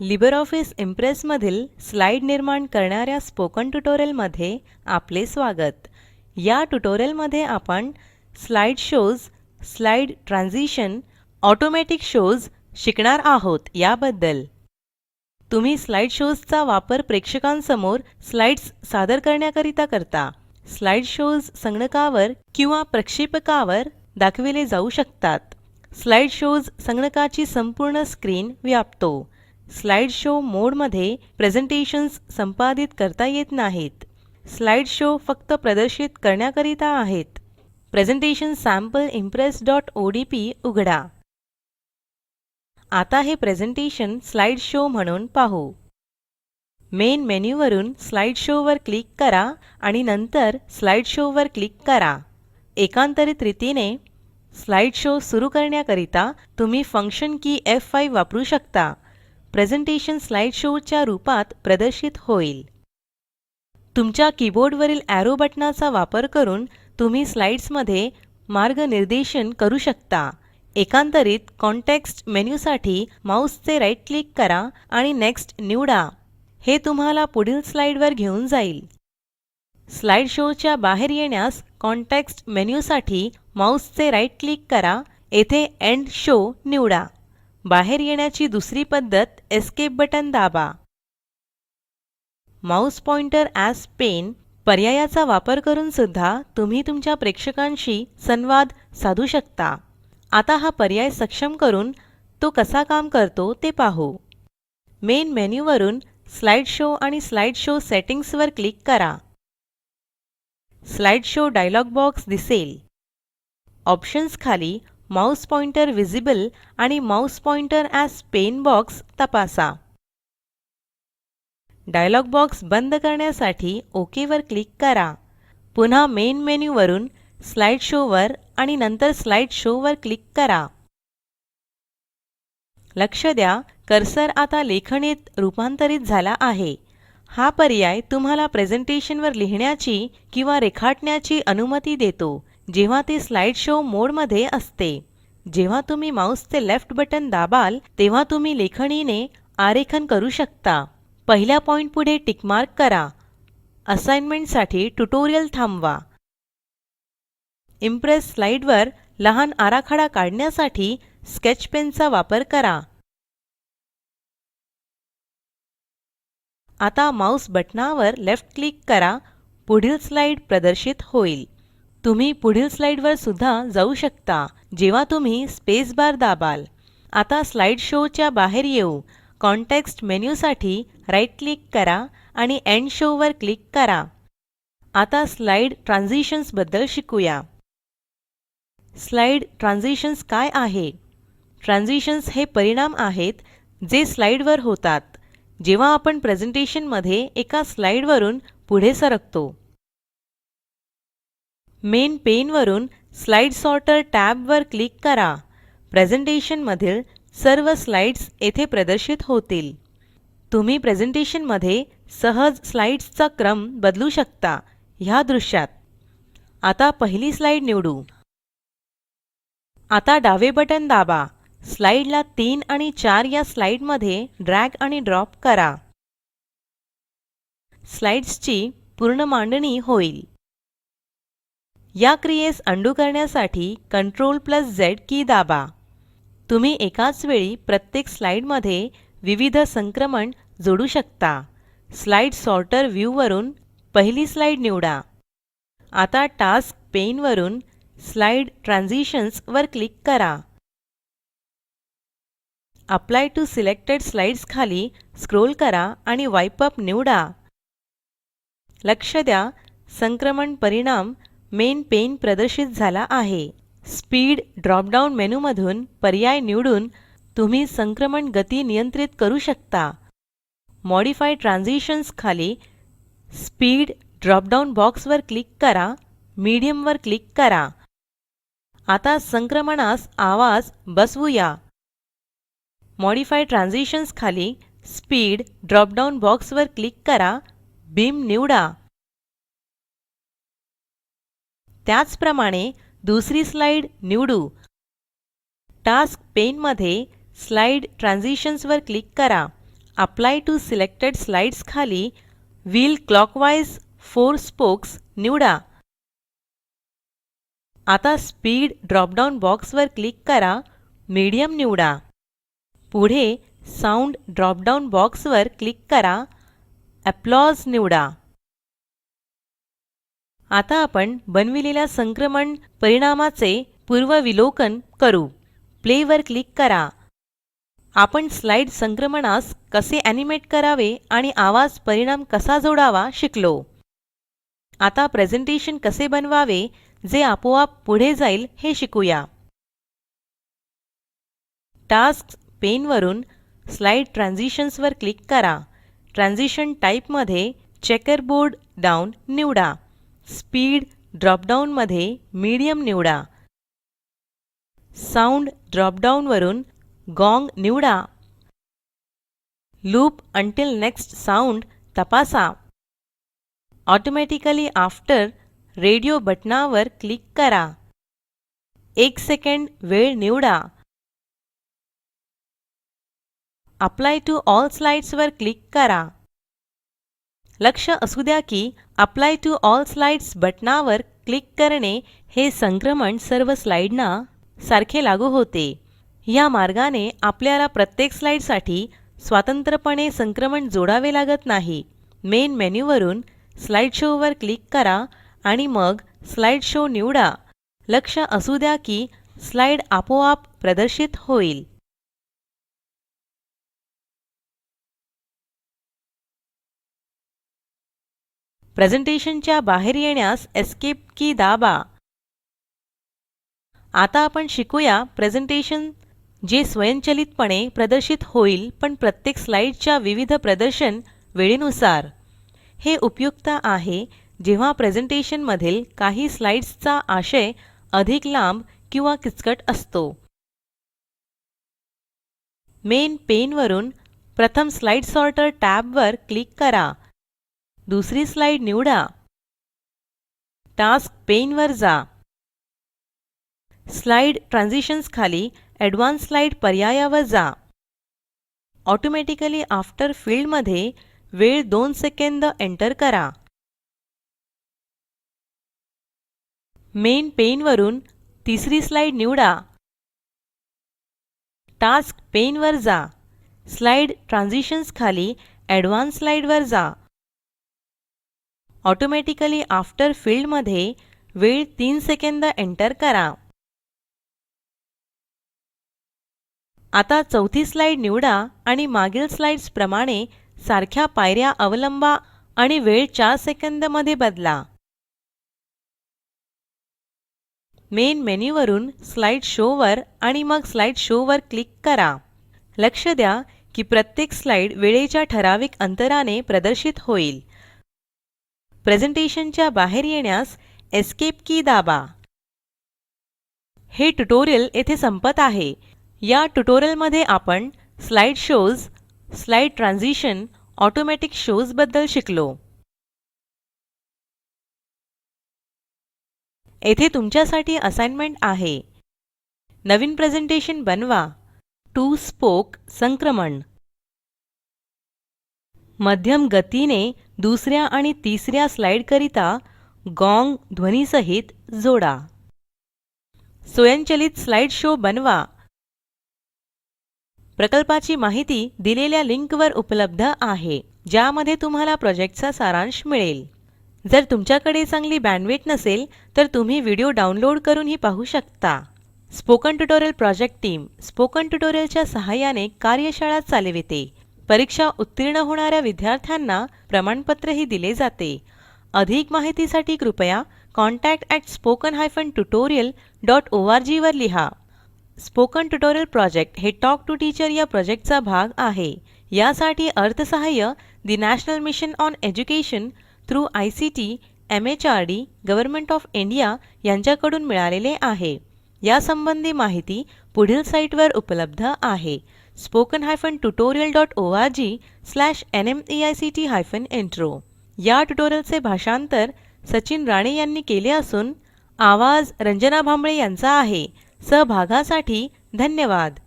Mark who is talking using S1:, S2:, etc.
S1: LibreOffice impress मधील slide निर्माण करणाऱ्या स्पोकन ट्युटोरियल मध्ये आपले स्वागत. या ट्युटोरियल मध्ये आपण slide shows, slide transition, automatic shows शिकणार आहोत. याबद्दल तुम्ही स्लाइड शोज चा वापर प्रेक्षकांसमोर स्लाइड्स सादर करण्याकरिता करता. स्लाइड शोज संगणकावर किंवा प्रक्षेपकावर दाखविले जाऊ शकतात. स्लाइड शोज संगणकाची संपूर्ण स्क्रीन व्यापतो. स्लाइड शो मोड मध्ये प्रेझेंटेशन्स संपादित करता येत नाहीत. स्लाइड शो फक्त प्रदर्शित करण्याकरिता आहेत. प्रेझेंटेशन सॅम्पल impress.odp उघडा. आता हे प्रेझेंटेशन स्लाइड शो म्हणून पाहू. मेन मेन्यू वरून स्लाइड शो वर क्लिक करा आणि नंतर स्लाइड शो वर क्लिक करा. एकांतरित रीतीने स्लाइड शो सुरू करण्याकरिता तुम्ही फंक्शन की F5 वापरू शकता. प्रेझेंटेशन स्लाइड शो च्या रूपात प्रदर्शित होईल. तुमच्या कीबोर्डवरील एरो बटनाचा वापर करून तुम्ही स्लाइड्स मध्ये मार्गनिर्देशन करू शकता. एकांतरित कॉन्टेक्स्ट मेन्यू साठी माउसचे राइट क्लिक करा आणि नेक्स्ट निवडा. हे तुम्हाला पुढील स्लाइड वर घेऊन जाईल. स्लाइड शो च्या बाहेर येण्यास कॉन्टेक्स्ट मेन्यू साठी माउसचे राइट क्लिक करा. येथे एंड शो निवडा. बाहेर येण्याची दुसरी पद्धत एस्केप बटन दाबा. माउस पॉइंटर एएस पेन पर्यायाचा वापर करून सुद्धा तुम्ही तुमच्या प्रेक्षकांशी संवाद साधू शकता. आता हा पर्याय सक्षम करून तो कसा काम करतो ते पाहू. मेन मेन्यू वरून स्लाइड शो आणि स्लाइड शो सेटिंग्स वर क्लिक करा. स्लाइड शो डायलॉग बॉक्स दिसेल. ऑप्शन्स खाली माउस पॉइंटर विजिबल आणि mouse pointer as pen box तपासा. डायलॉग बॉक्स बंद करण्यासाठी ओके वर क्लिक करा. पुन्हा मेन मेन्यू वरून स्लाइड शो वर आणि नंतर स्लाइड शो वर क्लिक करा. लक्ष द्या, कर्सर आता लेखणीत रूपांतरित झाला आहे. हा पर्याय तुम्हाला प्रेझेंटेशन वर लिहिण्याची किंवा रेखाटण्याची अनुमती देतो जेव्हा ते स्लाइड शो मोड मध्ये असते. जेव्हा तुम्ही माउसचे लेफ्ट बटन दाबाल तेव्हा तुम्ही लेखणीने आरेखन करू शकता. पहिल्या पॉइंट पुढे टिक मार्क करा. असाइनमेंट साठी ट्युटोरियल थांबवा. इम्प्रेस स्लाइड वर लहान आराखडा काढण्यासाठी स्केच पेनचा वापर करा. आता माउस बटनावर लेफ्ट क्लिक करा. पुढील स्लाइड प्रदर्शित होईल. तुम्ही पुढील स्लाइड वर सुद्धा जाऊ शकता जेव्हा तुम्ही स्पेस बार दाबाल. आता स्लाइड शो च्या बाहेर येऊ. कॉन्टेक्स्ट मेन्यू साठी राइट क्लिक करा आणि एंड शो वर क्लिक करा. आता स्लाइड ट्रान्झिशन्स बद्दल शिकूया. स्लाइड ट्रान्झिशन्स काय आहे? ट्रान्झिशन्स हे परिणाम आहेत जे स्लाइड वर होतात जेव्हा आपण प्रेझेंटेशन मध्ये एका स्लाइड वरून पुढे सरकतो. मेन पेन वरून स्लाइड सॉर्टर टॅब वर क्लिक करा. प्रेझेंटेशन मधील सर्व स्लाइड्स येथे प्रदर्शित होतील. तुम्ही प्रेझेंटेशन मध्ये सहज स्लाइड्सचा क्रम बदलू शकता. ह्या दृश्यात आता पहिली स्लाइड निवडू. आता डावे बटन दाबा. स्लाइडला 3 आणि 4 या स्लाइड मध्ये ड्रॅग आणि ड्रॉप करा. स्लाइड्सची पूर्ण मांडणी होईल. या क्रियेस अंडू करण्यासाठी Ctrl+Z की दाबा. तुम्ही एकाच वेळी प्रत्येक स्लाइड मध्ये विविध संक्रमण जोडू शकता. स्लाइड सॉर्टर व्ह्यू वरून पहिली स्लाइड निवडा. आता टास्क पेन वरून स्लाइड ट्रान्झिशन्स वर क्लिक करा. अप्लाय टू सिलेक्टेड स्लाइड्स खाली स्क्रोल करा आणि वाइप अप निवडा. लक्ष द्या, संक्रमण परिणाम मेन पेन प्रदर्शित झाला आहे. स्पीड ड्रॉप डाउन मेनू मधून पर्याय निवडून तुम्ही संक्रमण गती नियंत्रित करू शकता. मॉडिफाय ट्रान्झिशन्स खाली स्पीड ड्रॉप डाउन बॉक्स वर क्लिक करा. मीडियम वर क्लिक करा. आता संक्रमणास आवाज बसवूया. मॉडिफाय ट्रान्झिशन्स खाली स्पीड ड्रॉप डाउन बॉक्स वर क्लिक करा. बीम निवडा. त्याचप्रमाणे दुसरी स्लाइड निवडू. टास्क पेन मध्ये स्लाइड ट्रान्झिशन्स वर क्लिक करा. अप्लाय टू सिलेक्टेड स्लाइड्स खाली व्हील क्लॉकवाईज 4 स्पोक्स निवडा. आता स्पीड ड्रॉप डाउन बॉक्स वर क्लिक करा, मीडियम निवडा. पुढे साउंड ड्रॉप डाउन बॉक्स वर क्लिक करा, अप्लॉज निवडा. आता आपण बनविलेल्या संक्रमण परिणामाचे पूर्वविलोकन करू. प्ले वर क्लिक करा. आपण स्लाइड संक्रमणास कसे एनिमेट करावे आणि आवाज परिणाम कसा जोडावा शिकलो. आता प्रेझेंटेशन कसे बनवावे जे आपोआप पुढे जाईल हे शिकूया. टास्क्स पेन वरून स्लाइड ट्रान्झिशन्स वर क्लिक करा. ट्रान्झिशन टाइप मध्ये चेकरबोर्ड डाउन निवडा. स्पीड ड्रॉप डाउन मध्ये मीडियम निवडा. साउंड ड्रॉप डाउन वरून गॉंग निवडा. लूप अंटिल नेक्स्ट साउंड तपासा. ऑटोमॅटिकली आफ्टर रेडिओ बटनावर क्लिक करा. 1 सेकंड वेळ निवडा. अप्लाय टू ऑल स्लाइड्स वर क्लिक करा. लक्ष असू द्या की अप्लाय टू ऑल स्लाइड्स बटनावर क्लिक करणे हे संक्रमण सर्व स्लाइडना सारखे लागू होते. या मार्गाने आपल्याला प्रत्येक स्लाइडसाठी स्वतंत्रपणे संक्रमण जोडावे लागत नाही. मेन मेन्यू वरून स्लाइड शो वर क्लिक करा आणि मग स्लाइड शो निवडा. लक्ष असू द्या की स्लाइड आपोआप प्रदर्शित होईल. प्रेझेंटेशनच्या बाहेर येण्यास एस्केप की दाबा. आता आपण शिकूया प्रेझेंटेशन जे स्वयंचलितपणे प्रदर्शित होईल पण प्रत्येक स्लाइडच्या विविध प्रदर्शन वेळेनुसार. हे उपयुक्त आहे जेव्हा प्रेझेंटेशन मधील काही स्लाइड्सचा आशय अधिक लांब किंवा किचकट असतो. मेन पेन वरून प्रथम स्लाइड सॉर्टर टॅब वर क्लिक करा. दुसरी स्लाइड निवडा. टास्क पेन वर जा. स्लाइड ट्रान्झिशन्स खाली एडवान्स स्लाइड पर्यायावर जा. ऑटोमॅटिकली आफ्टर फील्ड मध्ये वेळ 2 सेकंद एंटर करा. मेन पेन वरून तिसरी स्लाइड निवडा. टास्क पेन वर जा. स्लाइड ट्रान्झिशन्स खाली एडवान्स स्लाइड वर जा. ऑटोमॅटिकली आफ्टर फील्ड मध्ये वेळ 3 सेकंद एंटर करा. आता चौथी स्लाइड निवडा आणि मागील स्लाइड्स प्रमाणे सारख्या पायऱ्या अवलंबा आणि वेळ 4 सेकंद मध्ये बदला. मेन मेन्यू वरून स्लाइड शो वर आणि मग स्लाइड शो वर क्लिक करा. लक्ष द्या की प्रत्येक स्लाइड वेळेच्या ठराविक अंतराने प्रदर्शित होईल. प्रेझेंटेशनच्या बाहेर येण्यास एस्केप की दाबा. हे ट्युटोरियल येथे संपत आहे. या ट्युटोरियल मध्ये आपण slide shows, slide transition, automatic shows बद्दल शिकलो. येथे तुमच्यासाठी असाइनमेंट आहे. नवीन प्रेझेंटेशन बनवा. 2 स्पोक संक्रमण. मध्यम गतीने दुसऱ्या आणि तिसऱ्या स्लाइड करिता गॉंग ध्वनीसहित जोडा. स्वयंचलित स्लाइड शो बनवा. प्रकल्पाची माहिती दिलेल्या लिंक वर उपलब्ध आहे, ज्यामध्ये तुम्हाला प्रोजेक्टचा सारांश मिळेल. जर तुमच्याकडे चांगली बँडविड्थ नसेल तर तुम्ही व्हिडिओ डाउनलोड करून ही पाहू शकता. Spoken tutorial project team spoken ट्युटोरियलच्या सहाय्याने कार्यशाळा चालविते. परीक्षा उत्तीर्ण होणाऱ्या विद्यार्थ्यांना प्रमाणपत्रही दिले जाते. अधिक माहितीसाठी कृपया contact@spoken-tutorial.org वर लिहा. स्पोकन ट्युटोरियल प्रोजेक्ट हे टॉक टू टीचर या प्रोजेक्टचा भाग आहे. यासाठी अर्थसहाय्य the national mission on education through ICT MHRD government of India यांच्याकडून मिळालेले आहे. यासंबंधी माहिती पुढील साईटवर उपलब्ध आहे. spoken-tutorial.org/nmeict-intro. या ट्युटोरियलचे भाषांतर सचिन राणे यांनी केले असून आवाज रंजना भांबळे यांचा आहे. सहभागासाठी धन्यवाद.